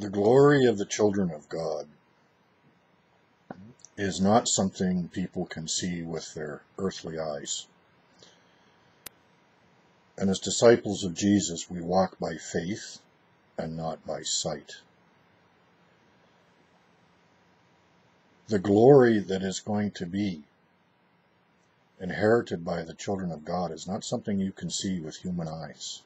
The glory of the children of God is not something people can see with their earthly eyes. And as disciples of Jesus, we walk by faith and not by sight. The glory that is going to be inherited by the children of God is not something you can see with human eyes.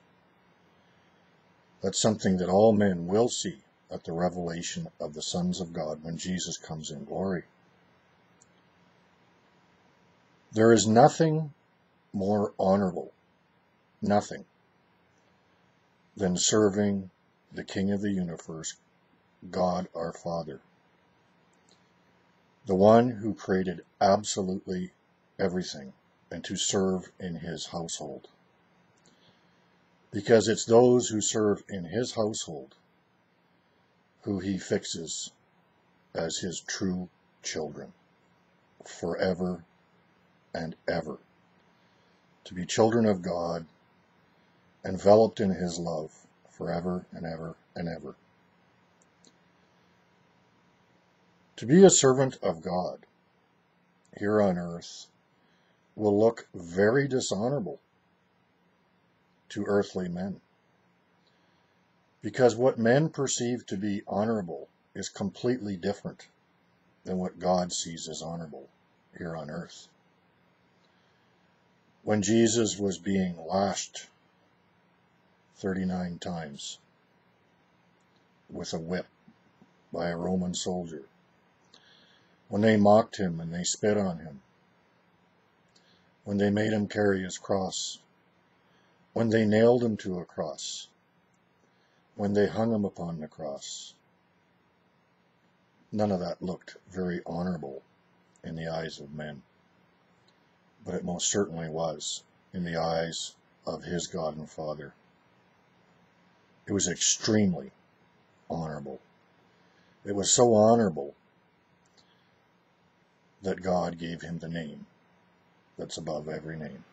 That's something that all men will see at the revelation of the sons of God when Jesus comes in glory. There is nothing more honorable, nothing, than serving the King of the universe, God our Father, the one who created absolutely everything, and to serve in his household. Because it's those who serve in his household who he fixes as his true children forever and ever, to be children of God, enveloped in his love forever and ever and ever. To be a servant of God here on earth will look very dishonorable to earthly men, because what men perceive to be honorable is completely different than what God sees as honorable here on earth. When Jesus was being lashed 39 times with a whip by a Roman soldier, when they mocked him and they spit on him, when they made him carry his cross, when they nailed him to a cross, when they hung him upon the cross, none of that looked very honorable in the eyes of men. But it most certainly was in the eyes of his God and Father. It was extremely honorable. It was so honorable that God gave him the name that's above every name,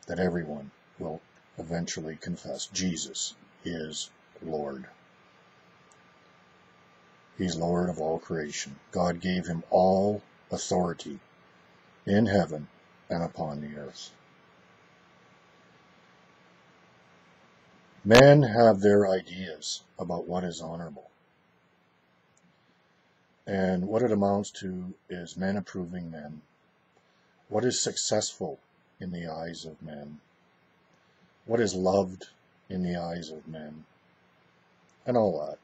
that everyone will eventually confess Jesus is Lord. He's Lord of all creation. God gave him all authority in heaven and upon the earth. Men have their ideas about what is honorable. And what it amounts to is men approving men. What is successful in the eyes of men? What is loved in the eyes of men? And all that.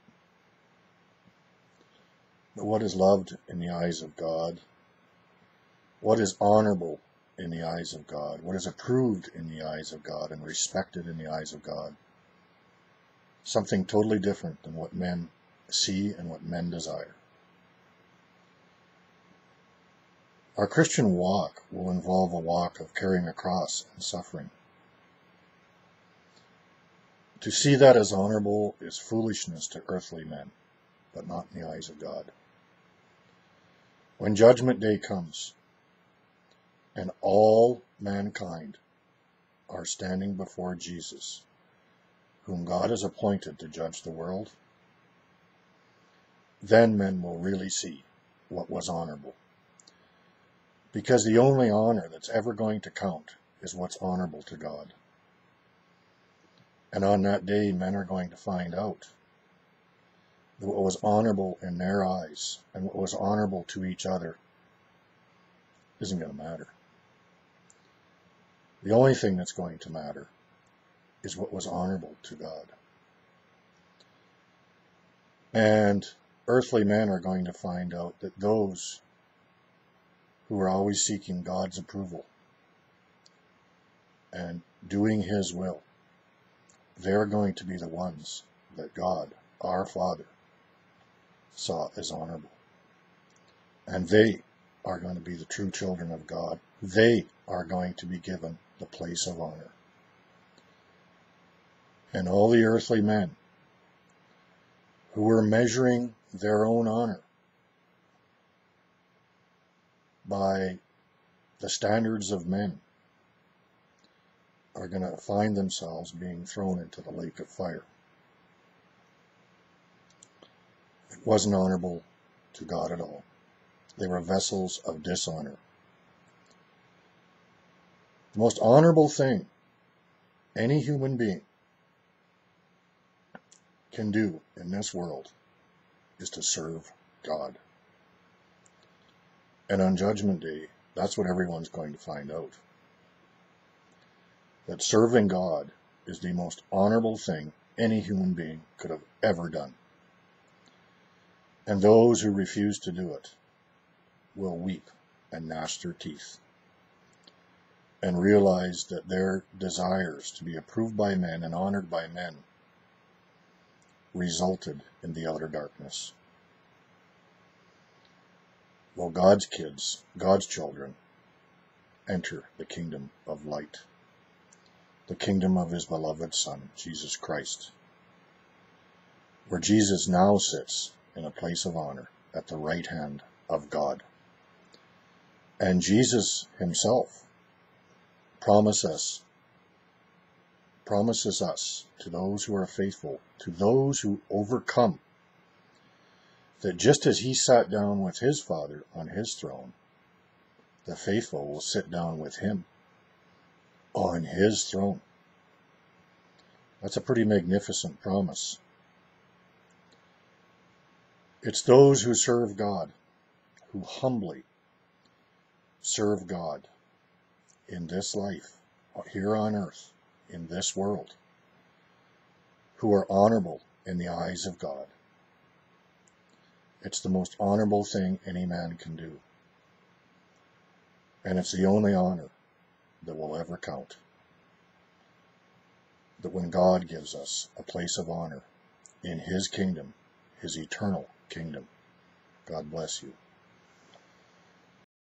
But what is loved in the eyes of God? What is honorable in the eyes of God? What is approved in the eyes of God and respected in the eyes of God? Something totally different than what men see and what men desire. Our Christian walk will involve a walk of carrying a cross and suffering. To see that as honorable is foolishness to earthly men, but not in the eyes of God. When Judgment Day comes, and all mankind are standing before Jesus, whom God has appointed to judge the world, then men will really see what was honorable. Because the only honor that's ever going to count is what's honorable to God. And on that day, men are going to find out that what was honorable in their eyes and what was honorable to each other isn't going to matter. The only thing that's going to matter is what was honorable to God. And earthly men are going to find out that those who are always seeking God's approval and doing his will, they're going to be the ones that God, our Father, saw as honorable. And they are going to be the true children of God. They are going to be given the place of honor. And all the earthly men who were measuring their own honor by the standards of men are going to find themselves being thrown into the lake of fire. wasn't honorable to God at all. They were vessels of dishonor. The most honorable thing any human being can do in this world is to serve God. And on Judgment Day, that's what everyone's going to find out. That serving God is the most honorable thing any human being could have ever done. And those who refuse to do it will weep and gnash their teeth and realize that their desires to be approved by men and honored by men resulted in the outer darkness. Well, God's kids, God's children, enter the kingdom of light, the kingdom of his beloved Son, Jesus Christ, where Jesus now sits in a place of honor at the right hand of God. And Jesus himself promises us, to those who are faithful, to those who overcome, that just as he sat down with his Father on his throne, the faithful will sit down with him on his throne. That's a pretty magnificent promise. It's those who serve God, who humbly serve God in this life, here on earth, in this world, who are honorable in the eyes of God. It's the most honorable thing any man can do. And it's the only honor that will ever count. That when God gives us a place of honor in his kingdom, his eternal kingdom. God bless you.